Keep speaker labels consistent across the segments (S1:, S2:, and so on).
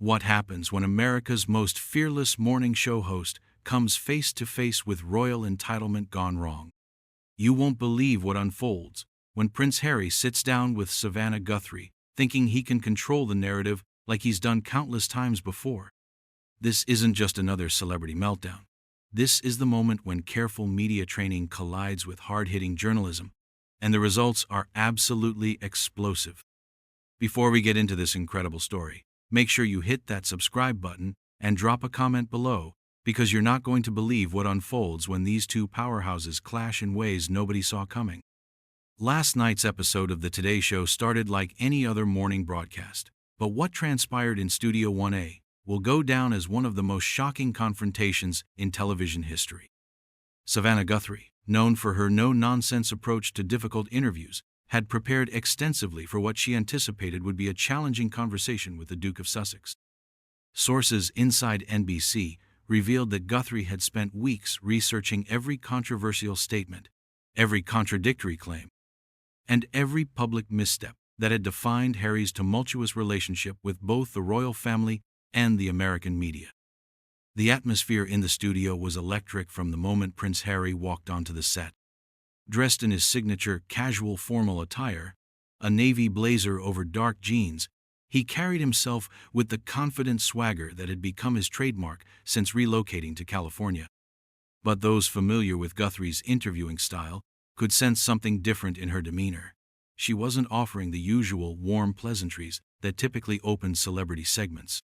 S1: What happens when America's most fearless morning show host comes face to face with royal entitlement gone wrong? You won't believe what unfolds when Prince Harry sits down with Savannah Guthrie, thinking he can control the narrative like he's done countless times before. This isn't just another celebrity meltdown. This is the moment when careful media training collides with hard-hitting journalism, and the results are absolutely explosive. Before we get into this incredible story, make sure you hit that subscribe button and drop a comment below, because you're not going to believe what unfolds when these two powerhouses clash in ways nobody saw coming. Last night's episode of The Today Show started like any other morning broadcast, but what transpired in Studio 1A will go down as one of the most shocking confrontations in television history. Savannah Guthrie, known for her no-nonsense approach to difficult interviews, had prepared extensively for what she anticipated would be a challenging conversation with the Duke of Sussex. Sources inside NBC revealed that Guthrie had spent weeks researching every controversial statement, every contradictory claim, and every public misstep that had defined Harry's tumultuous relationship with both the royal family and the American media. The atmosphere in the studio was electric from the moment Prince Harry walked onto the set. Dressed in his signature casual formal attire, a navy blazer over dark jeans, he carried himself with the confident swagger that had become his trademark since relocating to California. But those familiar with Guthrie's interviewing style could sense something different in her demeanor. She wasn't offering the usual warm pleasantries that typically open celebrity segments.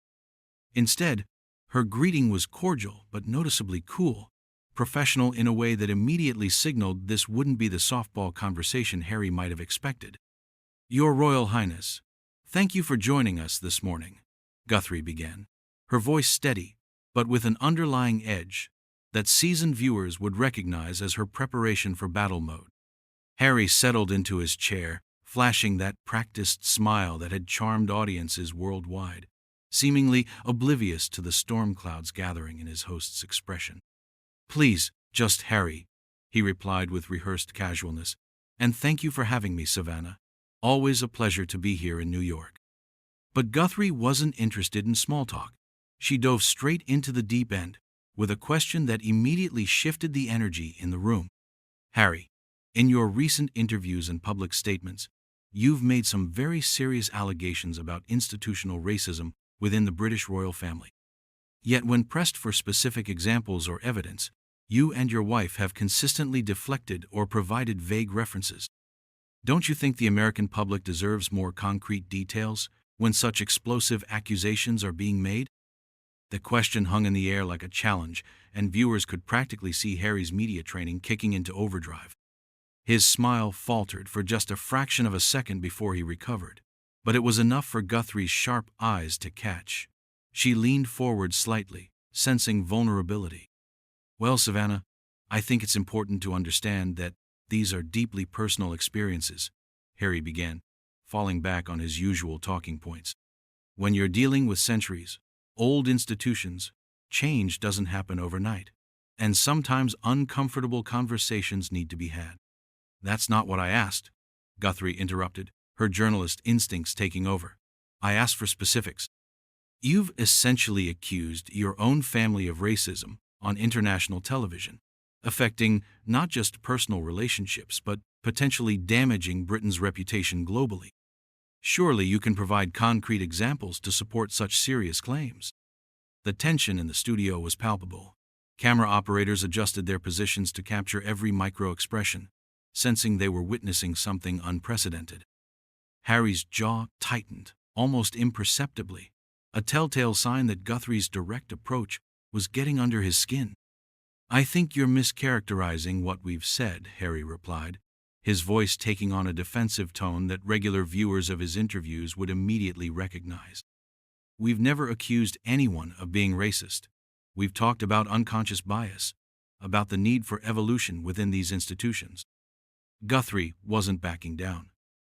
S1: Instead, her greeting was cordial but noticeably cool, professional in a way that immediately signaled this wouldn't be the softball conversation Harry might have expected. "Your Royal Highness, thank you for joining us this morning," Guthrie began, her voice steady, but with an underlying edge that seasoned viewers would recognize as her preparation for battle mode. Harry settled into his chair, flashing that practiced smile that had charmed audiences worldwide, seemingly oblivious to the storm clouds gathering in his host's expression. "Please, just Harry," he replied with rehearsed casualness, "and thank you for having me, Savannah. Always a pleasure to be here in New York." But Guthrie wasn't interested in small talk. She dove straight into the deep end, with a question that immediately shifted the energy in the room. "Harry, in your recent interviews and public statements, you've made some very serious allegations about institutional racism within the British royal family. Yet when pressed for specific examples or evidence, you and your wife have consistently deflected or provided vague references. Don't you think the American public deserves more concrete details when such explosive accusations are being made?" The question hung in the air like a challenge, and viewers could practically see Harry's media training kicking into overdrive. His smile faltered for just a fraction of a second before he recovered, but it was enough for Guthrie's sharp eyes to catch. She leaned forward slightly, sensing vulnerability. "Well, Savannah, I think it's important to understand that these are deeply personal experiences," Harry began, falling back on his usual talking points. "When you're dealing with centuries-old institutions, change doesn't happen overnight, and sometimes uncomfortable conversations need to be had." "That's not what I asked," Guthrie interrupted, her journalist instincts taking over. "I asked for specifics. You've essentially accused your own family of racism on international television, affecting not just personal relationships but potentially damaging Britain's reputation globally. Surely you can provide concrete examples to support such serious claims." The tension in the studio was palpable. Camera operators adjusted their positions to capture every micro-expression, sensing they were witnessing something unprecedented. Harry's jaw tightened, almost imperceptibly, a telltale sign that Guthrie's direct approach was getting under his skin. "I think you're mischaracterizing what we've said," Harry replied, his voice taking on a defensive tone that regular viewers of his interviews would immediately recognize. "We've never accused anyone of being racist. We've talked about unconscious bias, about the need for evolution within these institutions." Guthrie wasn't backing down.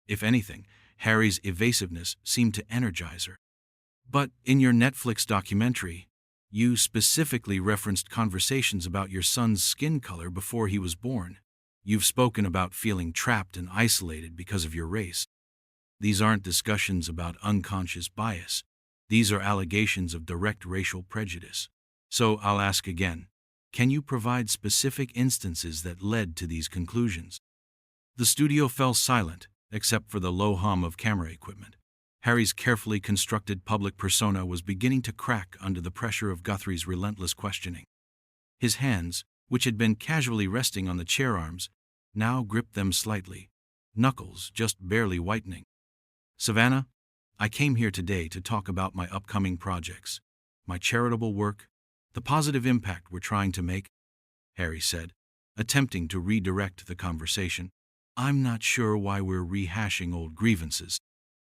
S1: If anything, Harry's evasiveness seemed to energize her. "But in your Netflix documentary, you specifically referenced conversations about your son's skin color before he was born. You've spoken about feeling trapped and isolated because of your race. These aren't discussions about unconscious bias. These are allegations of direct racial prejudice. So I'll ask again, can you provide specific instances that led to these conclusions? The studio fell silent, except for the low hum of camera equipment. Harry's carefully constructed public persona was beginning to crack under the pressure of Guthrie's relentless questioning. His hands, which had been casually resting on the chair arms, now gripped them slightly, knuckles just barely whitening. Savannah, I came here today to talk about my upcoming projects, my charitable work, the positive impact we're trying to make, Harry said, attempting to redirect the conversation. I'm not sure why we're rehashing old grievances.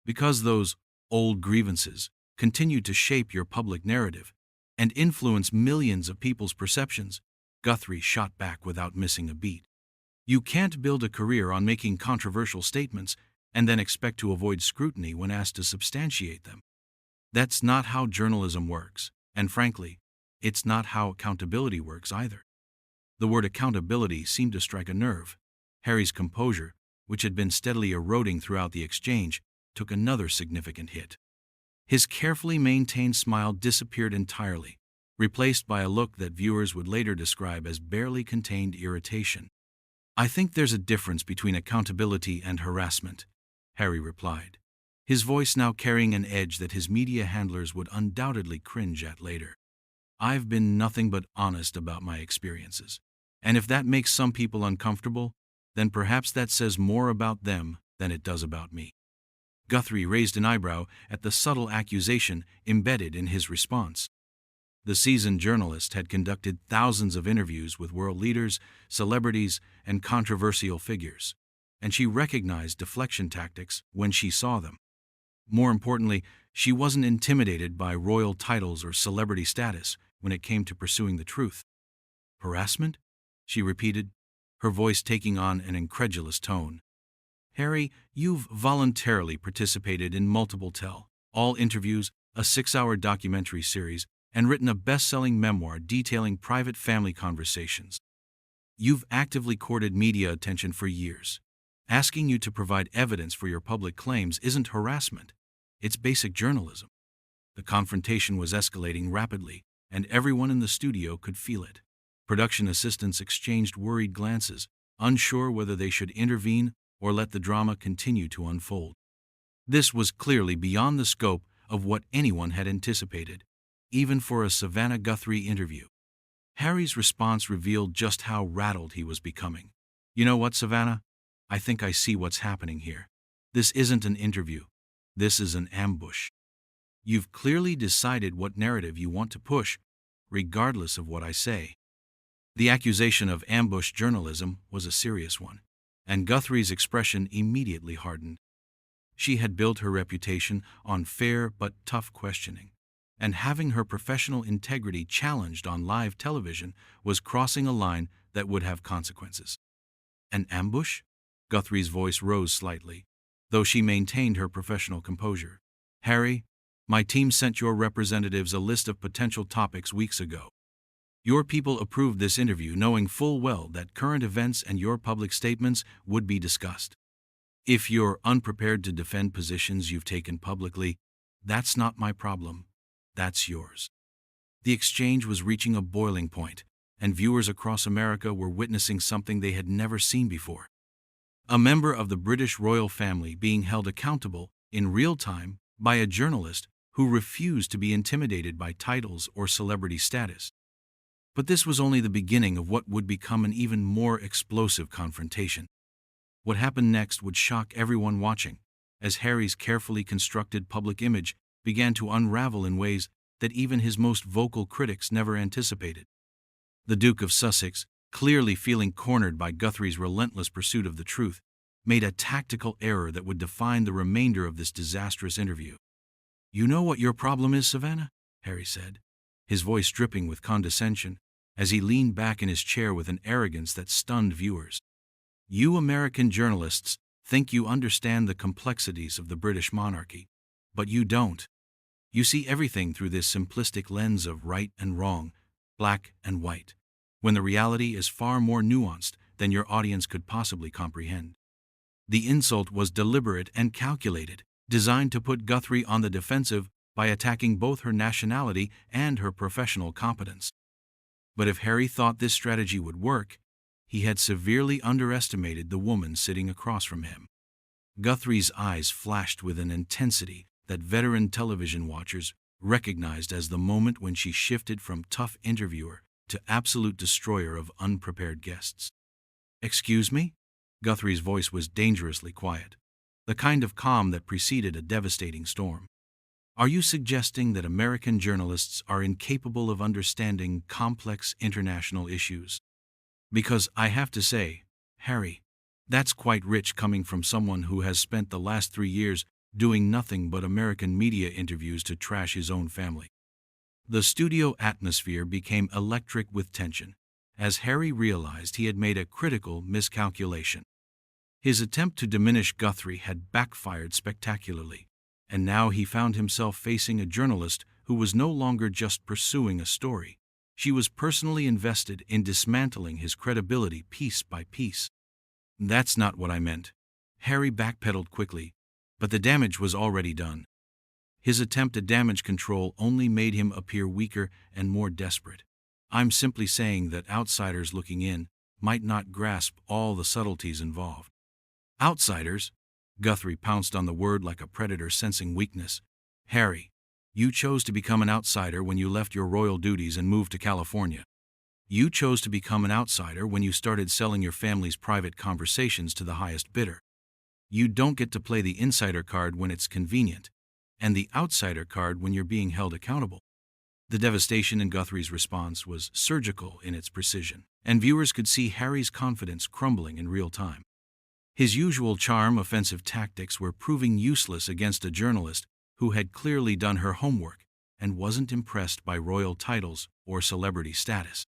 S1: Because those old grievances continue to shape your public narrative and influence millions of people's perceptions, Guthrie shot back without missing a beat. You can't build a career on making controversial statements and then expect to avoid scrutiny when asked to substantiate them. That's not how journalism works, and frankly, it's not how accountability works either. The word accountability seemed to strike a nerve. Harry's composure, which had been steadily eroding throughout the exchange, took another significant hit. His carefully maintained smile disappeared entirely, replaced by a look that viewers would later describe as barely contained irritation. I think there's a difference between accountability and harassment, Harry replied, his voice now carrying an edge that his media handlers would undoubtedly cringe at later. I've been nothing but honest about my experiences, and if that makes some people uncomfortable, then perhaps that says more about them than it does about me. Guthrie raised an eyebrow at the subtle accusation embedded in his response. The seasoned journalist had conducted thousands of interviews with world leaders, celebrities, and controversial figures, and she recognized deflection tactics when she saw them. More importantly, she wasn't intimidated by royal titles or celebrity status when it came to pursuing the truth. Harassment? She repeated, her voice taking on an incredulous tone. Harry, you've voluntarily participated in multiple tell-all interviews, a 6-hour documentary series, and written a best-selling memoir detailing private family conversations. You've actively courted media attention for years. Asking you to provide evidence for your public claims isn't harassment. It's basic journalism. The confrontation was escalating rapidly, and everyone in the studio could feel it. Production assistants exchanged worried glances, unsure whether they should intervene or let the drama continue to unfold. This was clearly beyond the scope of what anyone had anticipated, even for a Savannah Guthrie interview. Harry's response revealed just how rattled he was becoming. You know what, Savannah? I think I see what's happening here. This isn't an interview. This is an ambush. You've clearly decided what narrative you want to push, regardless of what I say. The accusation of ambush journalism was a serious one, and Guthrie's expression immediately hardened. She had built her reputation on fair but tough questioning, and having her professional integrity challenged on live television was crossing a line that would have consequences. An ambush? Guthrie's voice rose slightly, though she maintained her professional composure. Harry, my team sent your representatives a list of potential topics weeks ago. Your people approved this interview knowing full well that current events and your public statements would be discussed. If you're unprepared to defend positions you've taken publicly, that's not my problem. That's yours. The exchange was reaching a boiling point, and viewers across America were witnessing something they had never seen before. A member of the British royal family being held accountable in real time by a journalist who refused to be intimidated by titles or celebrity status. But this was only the beginning of what would become an even more explosive confrontation. What happened next would shock everyone watching, as Harry's carefully constructed public image began to unravel in ways that even his most vocal critics never anticipated. The Duke of Sussex, clearly feeling cornered by Guthrie's relentless pursuit of the truth, made a tactical error that would define the remainder of this disastrous interview. You know what your problem is, Savannah? Harry said, his voice dripping with condescension, as he leaned back in his chair with an arrogance that stunned viewers. You American journalists think you understand the complexities of the British monarchy, but you don't. You see everything through this simplistic lens of right and wrong, black and white, when the reality is far more nuanced than your audience could possibly comprehend. The insult was deliberate and calculated, designed to put Guthrie on the defensive by attacking both her nationality and her professional competence. But if Harry thought this strategy would work, he had severely underestimated the woman sitting across from him. Guthrie's eyes flashed with an intensity that veteran television watchers recognized as the moment when she shifted from tough interviewer to absolute destroyer of unprepared guests. "Excuse me?" Guthrie's voice was dangerously quiet, the kind of calm that preceded a devastating storm. "Are you suggesting that American journalists are incapable of understanding complex international issues? Because I have to say, Harry, that's quite rich coming from someone who has spent the last 3 years doing nothing but American media interviews to trash his own family." The studio atmosphere became electric with tension, as Harry realized he had made a critical miscalculation. His attempt to diminish Guthrie had backfired spectacularly, and now he found himself facing a journalist who was no longer just pursuing a story. She was personally invested in dismantling his credibility piece by piece. "That's not what I meant." Harry backpedaled quickly, but the damage was already done. His attempt at damage control only made him appear weaker and more desperate. "I'm simply saying that outsiders looking in might not grasp all the subtleties involved." "Outsiders?" Guthrie pounced on the word like a predator sensing weakness. "Harry, you chose to become an outsider when you left your royal duties and moved to California. You chose to become an outsider when you started selling your family's private conversations to the highest bidder. You don't get to play the insider card when it's convenient, and the outsider card when you're being held accountable." The devastation in Guthrie's response was surgical in its precision, and viewers could see Harry's confidence crumbling in real time. His usual charm offensive tactics were proving useless against a journalist who had clearly done her homework and wasn't impressed by royal titles or celebrity status.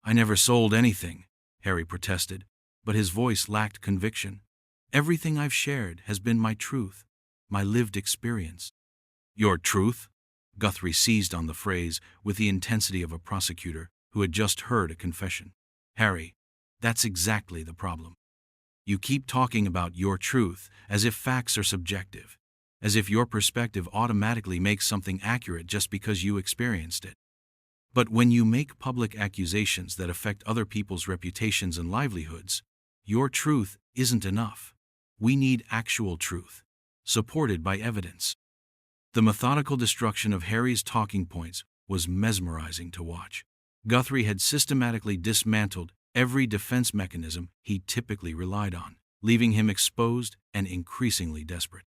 S1: "I never sold anything," Harry protested, but his voice lacked conviction. "Everything I've shared has been my truth, my lived experience." "Your truth?" Guthrie seized on the phrase with the intensity of a prosecutor who had just heard a confession. "Harry, that's exactly the problem. You keep talking about your truth as if facts are subjective, as if your perspective automatically makes something accurate just because you experienced it. But when you make public accusations that affect other people's reputations and livelihoods, your truth isn't enough. We need actual truth, supported by evidence." The methodical destruction of Harry's talking points was mesmerizing to watch. Guthrie had systematically dismantled every defense mechanism he typically relied on, leaving him exposed and increasingly desperate.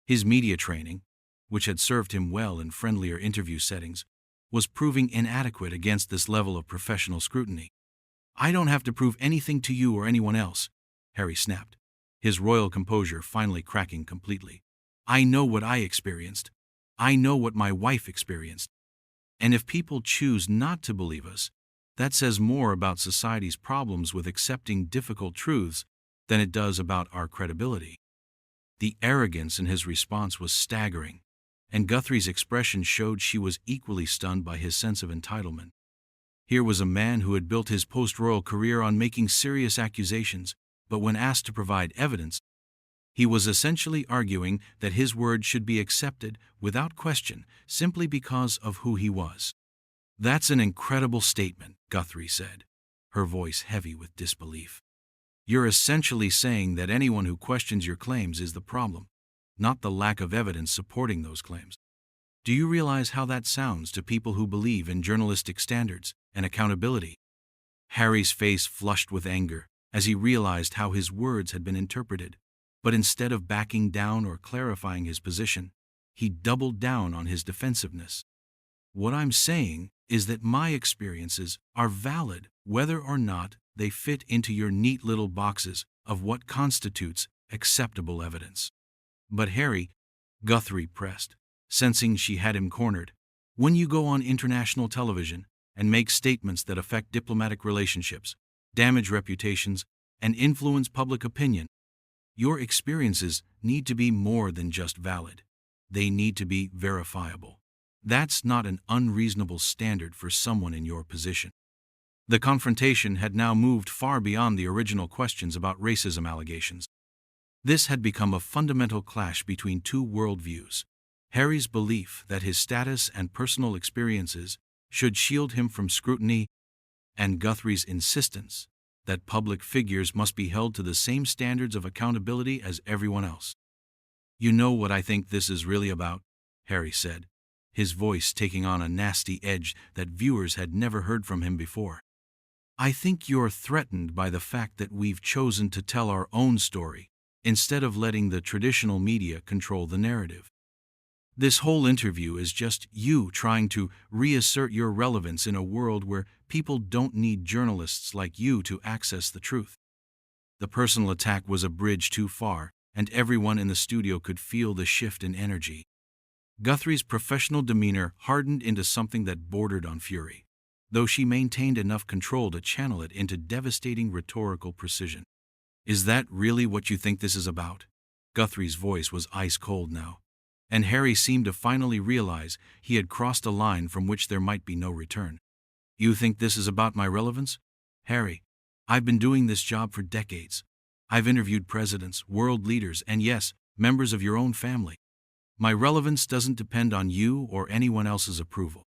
S1: His media training, which had served him well in friendlier interview settings, was proving inadequate against this level of professional scrutiny. "I don't have to prove anything to you or anyone else," Harry snapped, his royal composure finally cracking completely. "I know what I experienced. I know what my wife experienced. And if people choose not to believe us, that says more about society's problems with accepting difficult truths than it does about our credibility." The arrogance in his response was staggering, and Guthrie's expression showed she was equally stunned by his sense of entitlement. Here was a man who had built his post-royal career on making serious accusations, but when asked to provide evidence, he was essentially arguing that his word should be accepted without question simply because of who he was. "That's an incredible statement," Guthrie said, her voice heavy with disbelief. "You're essentially saying that anyone who questions your claims is the problem, not the lack of evidence supporting those claims. Do you realize how that sounds to people who believe in journalistic standards and accountability?" Harry's face flushed with anger as he realized how his words had been interpreted, but instead of backing down or clarifying his position, he doubled down on his defensiveness. "What I'm saying is that my experiences are valid whether or not they fit into your neat little boxes of what constitutes acceptable evidence." "But Harry," Guthrie pressed, sensing she had him cornered, "when you go on international television and make statements that affect diplomatic relationships, damage reputations, and influence public opinion, your experiences need to be more than just valid. They need to be verifiable. That's not an unreasonable standard for someone in your position." The confrontation had now moved far beyond the original questions about racism allegations. This had become a fundamental clash between two worldviews, Harry's belief that his status and personal experiences should shield him from scrutiny, and Guthrie's insistence that public figures must be held to the same standards of accountability as everyone else. "You know what I think this is really about?" Harry said, his voice taking on a nasty edge that viewers had never heard from him before. "I think you're threatened by the fact that we've chosen to tell our own story, instead of letting the traditional media control the narrative. This whole interview is just you trying to reassert your relevance in a world where people don't need journalists like you to access the truth." The personal attack was a bridge too far, and everyone in the studio could feel the shift in energy. Guthrie's professional demeanor hardened into something that bordered on fury, though she maintained enough control to channel it into devastating rhetorical precision. "Is that really what you think this is about?" Guthrie's voice was ice cold now, and Harry seemed to finally realize he had crossed a line from which there might be no return. "You think this is about my relevance? Harry, I've been doing this job for decades. I've interviewed presidents, world leaders, and yes, members of your own family. My relevance doesn't depend on you or anyone else's approval."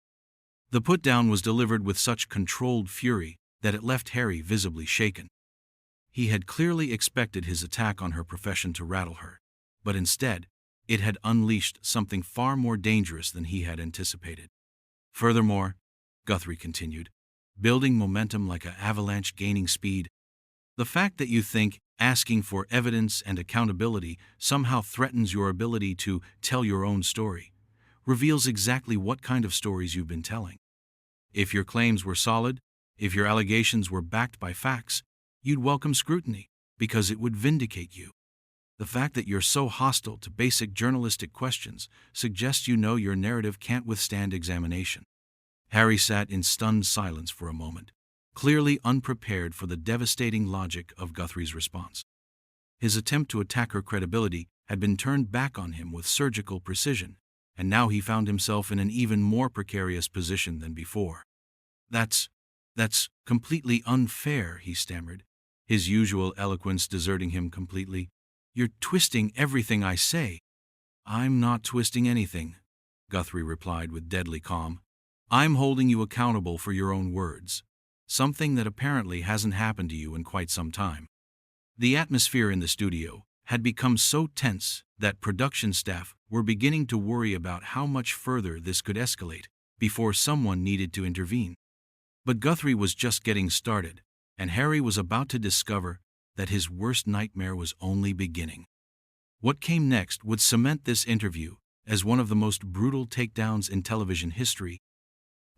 S1: The put-down was delivered with such controlled fury that it left Harry visibly shaken. He had clearly expected his attack on her profession to rattle her, but instead, it had unleashed something far more dangerous than he had anticipated. "Furthermore," Guthrie continued, building momentum like an avalanche gaining speed, "the fact that you think asking for evidence and accountability somehow threatens your ability to tell your own story reveals exactly what kind of stories you've been telling. If your claims were solid, if your allegations were backed by facts, you'd welcome scrutiny, because it would vindicate you. The fact that you're so hostile to basic journalistic questions suggests you know your narrative can't withstand examination." Harry sat in stunned silence for a moment, clearly unprepared for the devastating logic of Guthrie's response. His attempt to attack her credibility had been turned back on him with surgical precision, and now he found himself in an even more precarious position than before. That's completely unfair," he stammered, his usual eloquence deserting him completely. "You're twisting everything I say." "I'm not twisting anything," Guthrie replied with deadly calm. "I'm holding you accountable for your own words, something that apparently hasn't happened to you in quite some time." The atmosphere in the studio had become so tense that production staff were beginning to worry about how much further this could escalate before someone needed to intervene. But Guthrie was just getting started, and Harry was about to discover that his worst nightmare was only beginning. What came next would cement this interview as one of the most brutal takedowns in television history,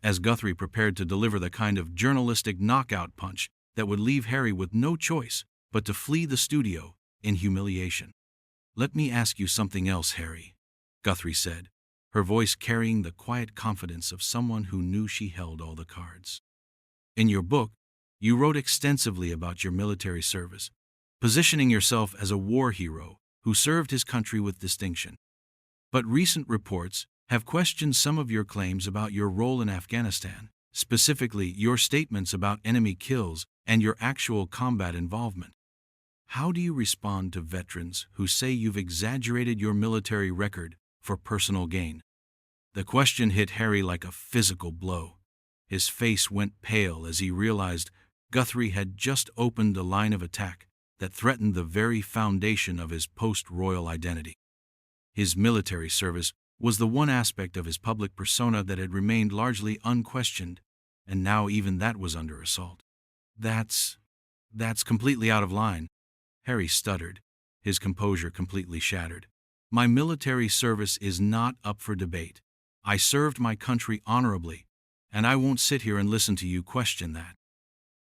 S1: as Guthrie prepared to deliver the kind of journalistic knockout punch that would leave Harry with no choice but to flee the studio in humiliation. "Let me ask you something else, Harry," Guthrie said, her voice carrying the quiet confidence of someone who knew she held all the cards. "In your book, you wrote extensively about your military service, positioning yourself as a war hero who served his country with distinction. But recent reports have questioned some of your claims about your role in Afghanistan, specifically your statements about enemy kills and your actual combat involvement. How do you respond to veterans who say you've exaggerated your military record for personal gain?" The question hit Harry like a physical blow. His face went pale as he realized Guthrie had just opened a line of attack that threatened the very foundation of his post-royal identity. His military service was the one aspect of his public persona that had remained largely unquestioned, and now even that was under assault. That's completely out of line," Harry stuttered, his composure completely shattered. "My military service is not up for debate. I served my country honorably, and I won't sit here and listen to you question that."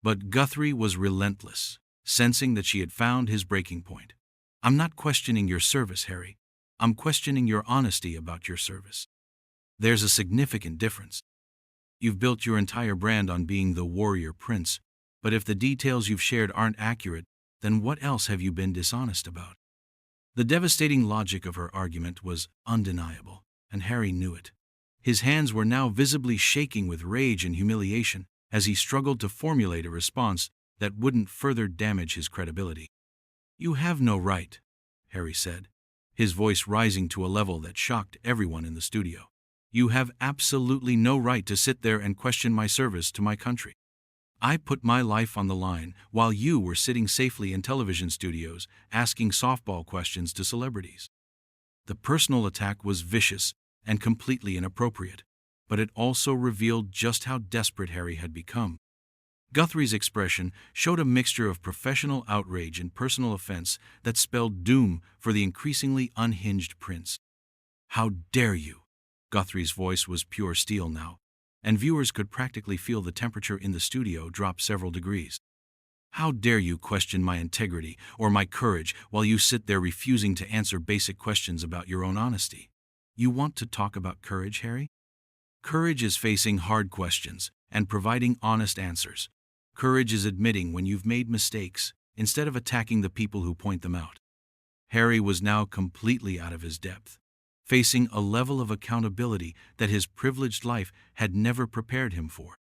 S1: But Guthrie was relentless, sensing that she had found his breaking point. "I'm not questioning your service, Harry. I'm questioning your honesty about your service. There's a significant difference. You've built your entire brand on being the warrior prince, but if the details you've shared aren't accurate, then what else have you been dishonest about?" The devastating logic of her argument was undeniable, and Harry knew it. His hands were now visibly shaking with rage and humiliation as he struggled to formulate a response that wouldn't further damage his credibility. "You have no right," Harry said, his voice rising to a level that shocked everyone in the studio. "You have absolutely no right to sit there and question my service to my country. I put my life on the line while you were sitting safely in television studios asking softball questions to celebrities." The personal attack was vicious and completely inappropriate, but it also revealed just how desperate Harry had become. Guthrie's expression showed a mixture of professional outrage and personal offense that spelled doom for the increasingly unhinged prince. "How dare you!" Guthrie's voice was pure steel now, and viewers could practically feel the temperature in the studio drop several degrees. "How dare you question my integrity or my courage while you sit there refusing to answer basic questions about your own honesty? You want to talk about courage, Harry? Courage is facing hard questions and providing honest answers. Courage is admitting when you've made mistakes instead of attacking the people who point them out." Harry was now completely out of his depth, facing a level of accountability that his privileged life had never prepared him for.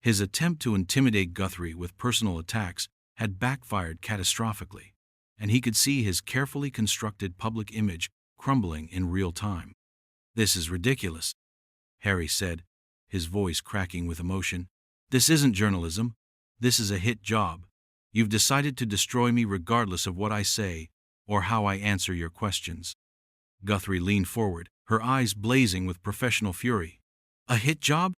S1: His attempt to intimidate Guthrie with personal attacks had backfired catastrophically, and he could see his carefully constructed public image crumbling in real time. "This is ridiculous," Harry said, his voice cracking with emotion. "This isn't journalism. This is a hit job. You've decided to destroy me regardless of what I say or how I answer your questions." Guthrie leaned forward, her eyes blazing with professional fury. "A hit job?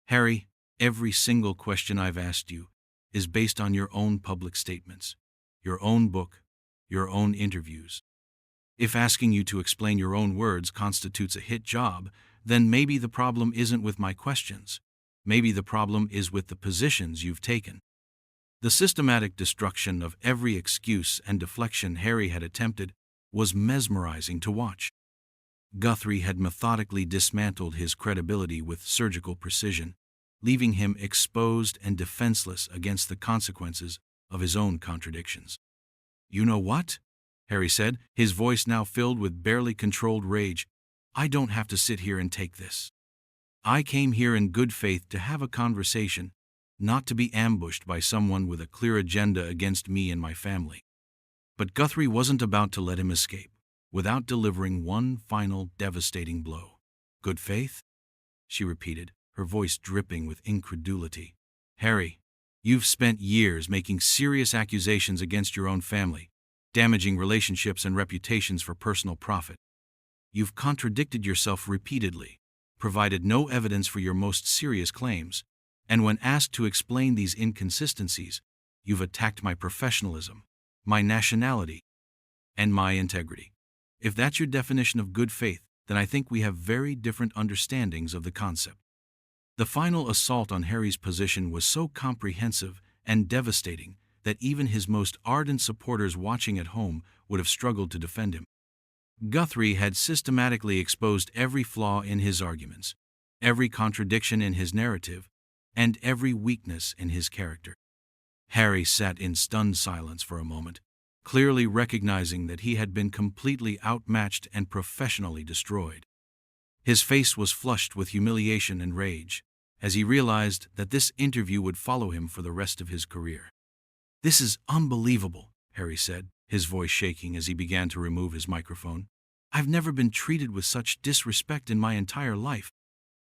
S1: Harry, every single question I've asked you is based on your own public statements, your own book, your own interviews. If asking you to explain your own words constitutes a hit job, then maybe the problem isn't with my questions. Maybe the problem is with the positions you've taken." The systematic destruction of every excuse and deflection Harry had attempted was mesmerizing to watch. Guthrie had methodically dismantled his credibility with surgical precision, leaving him exposed and defenseless against the consequences of his own contradictions. "You know what?" Harry said, his voice now filled with barely controlled rage. "I don't have to sit here and take this. I came here in good faith to have a conversation, not to be ambushed by someone with a clear agenda against me and my family." But Guthrie wasn't about to let him escape without delivering one final devastating blow. "Good faith?" she repeated, her voice dripping with incredulity. "Harry, you've spent years making serious accusations against your own family, damaging relationships and reputations for personal profit. You've contradicted yourself repeatedly, provided no evidence for your most serious claims, and when asked to explain these inconsistencies, you've attacked my professionalism, my nationality, and my integrity. If that's your definition of good faith, then I think we have very different understandings of the concept." The final assault on Harry's position was so comprehensive and devastating that even his most ardent supporters watching at home would have struggled to defend him. Guthrie had systematically exposed every flaw in his arguments, every contradiction in his narrative, and every weakness in his character. Harry sat in stunned silence for a moment, clearly recognizing that he had been completely outmatched and professionally destroyed. His face was flushed with humiliation and rage, as he realized that this interview would follow him for the rest of his career. "This is unbelievable," Harry said, his voice shaking as he began to remove his microphone. "I've never been treated with such disrespect in my entire life.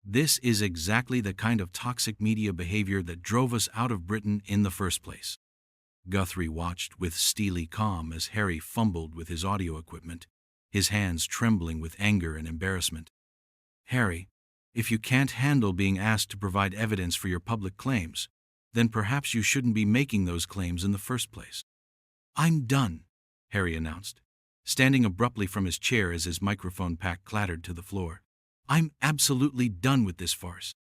S1: This is exactly the kind of toxic media behavior that drove us out of Britain in the first place." Guthrie watched with steely calm as Harry fumbled with his audio equipment, his hands trembling with anger and embarrassment. "Harry, if you can't handle being asked to provide evidence for your public claims, then perhaps you shouldn't be making those claims in the first place." "I'm done," Harry announced, standing abruptly from his chair as his microphone pack clattered to the floor. "I'm absolutely done with this farce.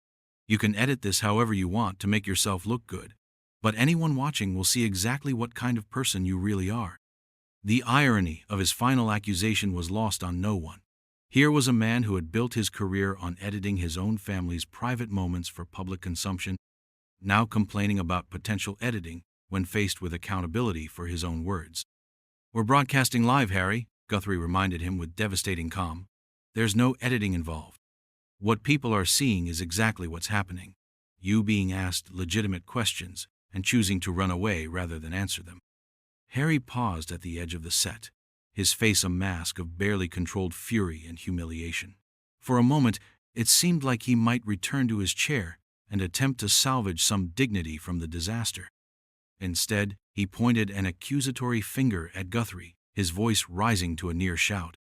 S1: You can edit this however you want to make yourself look good, but anyone watching will see exactly what kind of person you really are." The irony of his final accusation was lost on no one. Here was a man who had built his career on editing his own family's private moments for public consumption, now complaining about potential editing when faced with accountability for his own words. "We're broadcasting live, Harry," Guthrie reminded him with devastating calm. "There's no editing involved. What people are seeing is exactly what's happening. You being asked legitimate questions and choosing to run away rather than answer them." Harry paused at the edge of the set, his face a mask of barely controlled fury and humiliation. For a moment, it seemed like he might return to his chair and attempt to salvage some dignity from the disaster. Instead, he pointed an accusatory finger at Guthrie, his voice rising to a near shout.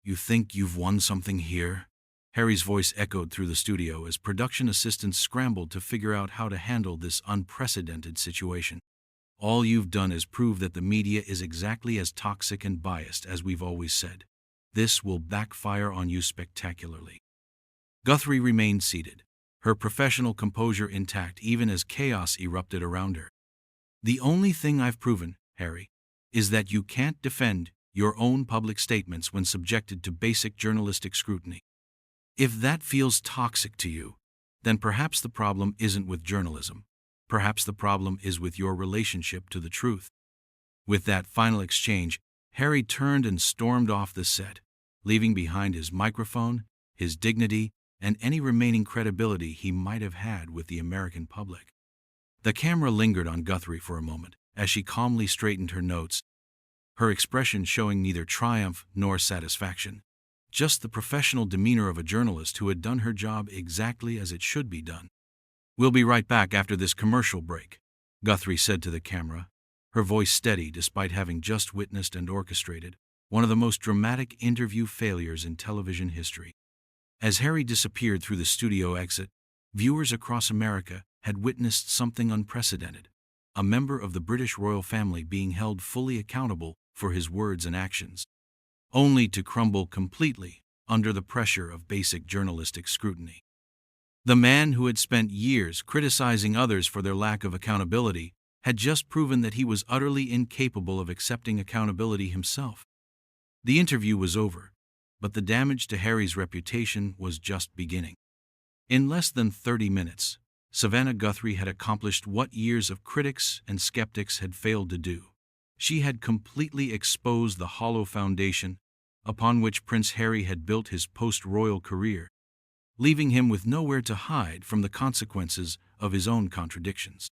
S1: "You think you've won something here?" Harry's voice echoed through the studio as production assistants scrambled to figure out how to handle this unprecedented situation. "All you've done is prove that the media is exactly as toxic and biased as we've always said. This will backfire on you spectacularly." Guthrie remained seated, her professional composure intact even as chaos erupted around her. "The only thing I've proven, Harry, is that you can't defend your own public statements when subjected to basic journalistic scrutiny. If that feels toxic to you, then perhaps the problem isn't with journalism. Perhaps the problem is with your relationship to the truth." With that final exchange, Harry turned and stormed off the set, leaving behind his microphone, his dignity, and any remaining credibility he might have had with the American public. The camera lingered on Guthrie for a moment as she calmly straightened her notes, her expression showing neither triumph nor satisfaction, just the professional demeanor of a journalist who had done her job exactly as it should be done. "We'll be right back after this commercial break," Guthrie said to the camera, her voice steady despite having just witnessed and orchestrated one of the most dramatic interview failures in television history. As Harry disappeared through the studio exit, viewers across America had witnessed something unprecedented: a member of the British royal family being held fully accountable for his words and actions, only to crumble completely under the pressure of basic journalistic scrutiny. The man who had spent years criticizing others for their lack of accountability had just proven that he was utterly incapable of accepting accountability himself. The interview was over, but the damage to Harry's reputation was just beginning. In less than 30 minutes, Savannah Guthrie had accomplished what years of critics and skeptics had failed to do. She had completely exposed the hollow foundation upon which Prince Harry had built his post-royal career, leaving him with nowhere to hide from the consequences of his own contradictions.